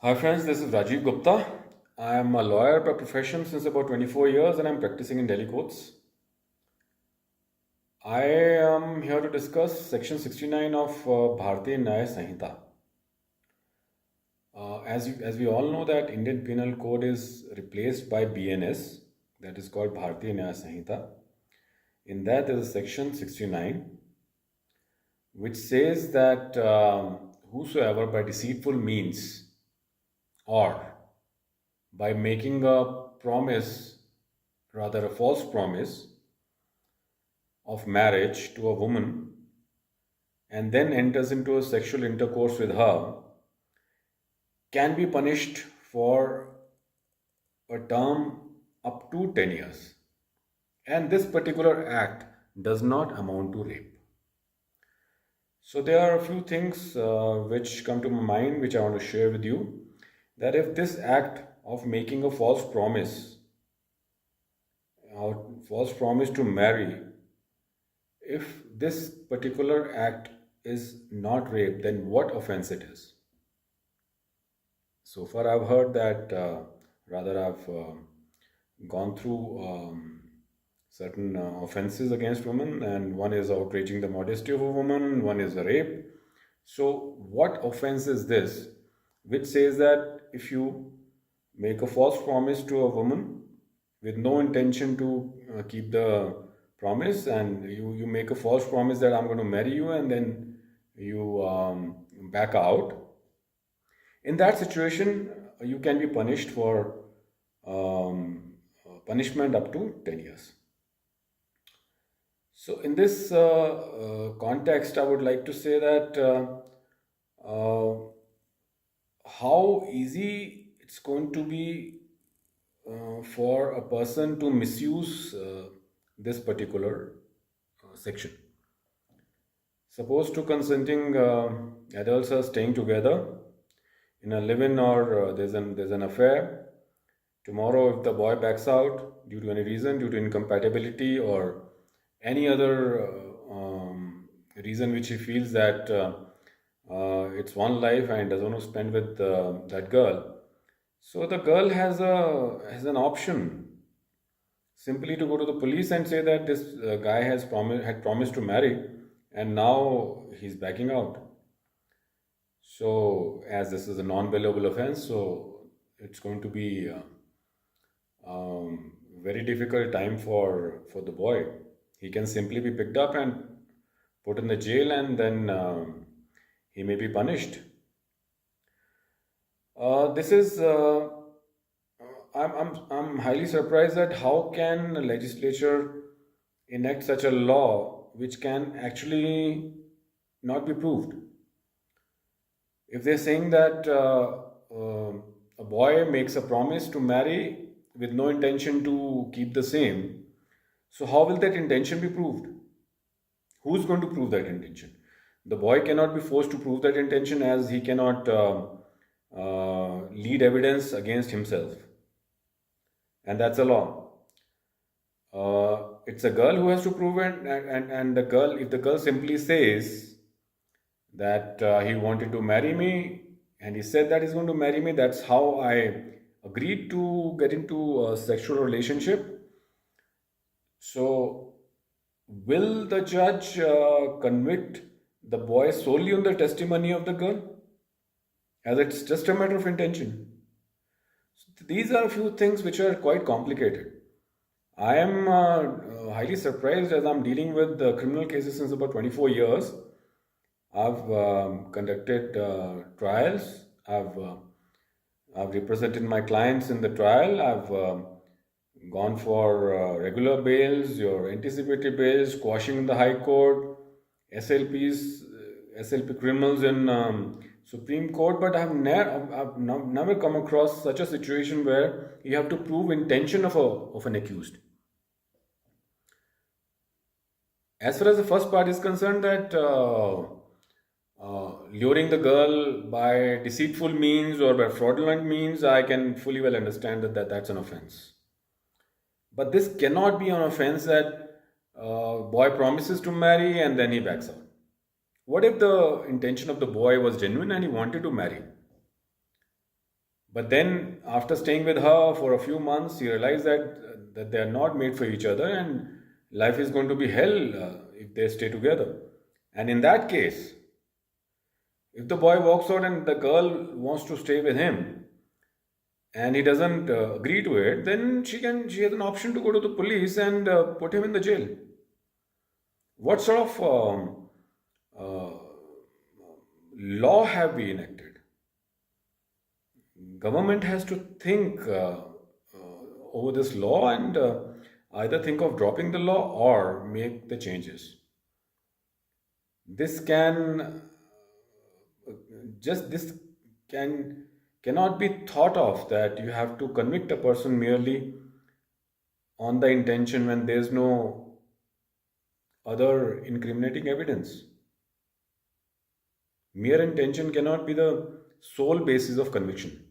Hi friends, this is Rajiv Gupta. I am a lawyer by profession since about 24 years and I'm practicing in Delhi courts. I am here to discuss section 69 of Bharatiya Nyaya Sanhita. As we all know that Indian Penal Code is replaced by BNS, that is called Bharatiya Nyaya Sanhita. In that there is a section 69 which says that whosoever by deceitful means or by making a promise, rather a false promise of marriage to a woman and then enters into a sexual intercourse with her can be punished for a term up to 10 years. And this particular act does not amount to rape. So, there are a few things which come to my mind which I want to share with you. That if this act of making a false promise to marry, if this particular act is not rape, then what offense it is? So far, I've heard that, rather, I've gone through certain offenses against women, and one is outraging the modesty of a woman, one is a rape. So, what offense is this which says that if you make a false promise to a woman with no intention to keep the promise, and you make a false promise that I'm going to marry you, and then you back out, in that situation, you can be punished for punishment up to 10 years. So, in this context, I would like to say that how easy it's going to be for a person to misuse this particular section. Suppose two consenting adults are staying together in a live-in, or there's an affair. Tomorrow, if the boy backs out due to any reason, due to incompatibility or any other reason which he feels that it's one life and doesn't want to spend with that girl, so the girl has an option simply to go to the police and say that this guy had promised to marry, and now he's backing out. So, as this is a non-bailable offense, so it's going to be very difficult time for the boy. He can simply be picked up and put in the jail, and then he may be punished. This is I'm highly surprised at how can a legislature enact such a law which can actually not be proved. If they're saying that a boy makes a promise to marry with no intention to keep the same, so how will that intention be proved? Who's going to prove that intention? The boy cannot be forced to prove that intention, as he cannot lead evidence against himself, and that's a law. It's a girl who has to prove it, and the girl, if the girl simply says that he wanted to marry me and he said that he's going to marry me, that's how I agreed to get into a sexual relationship. So, will the judge convict the boy solely on the testimony of the girl, as it's just a matter of intention? So these are a few things which are quite complicated. I am highly surprised, as I'm dealing with criminal cases since about 24 years. I've conducted trials. I've represented my clients in the trial. I've gone for regular bails, your anticipated bails, quashing in the High Court, SLPs, SLP criminals in Supreme Court. But I've never come across such a situation where you have to prove intention of an accused. As far as the first part is concerned, that luring the girl by deceitful means or by fraudulent means, I can fully well understand that's an offense. But this cannot be an offense that boy promises to marry and then he backs out. What if the intention of the boy was genuine and he wanted to marry? But then, after staying with her for a few months, he realized that they are not made for each other, and life is going to be hell if they stay together. And in that case, if the boy walks out and the girl wants to stay with him, and he doesn't agree to it, then she has an option to go to the police and put him in the jail. What sort of uh, law have we enacted? Government has to think over this law and either think of dropping the law or make the changes. This can just this can cannot be thought of that you have to convict a person merely on the intention when there's no other incriminating evidence. Mere intention cannot be the sole basis of conviction.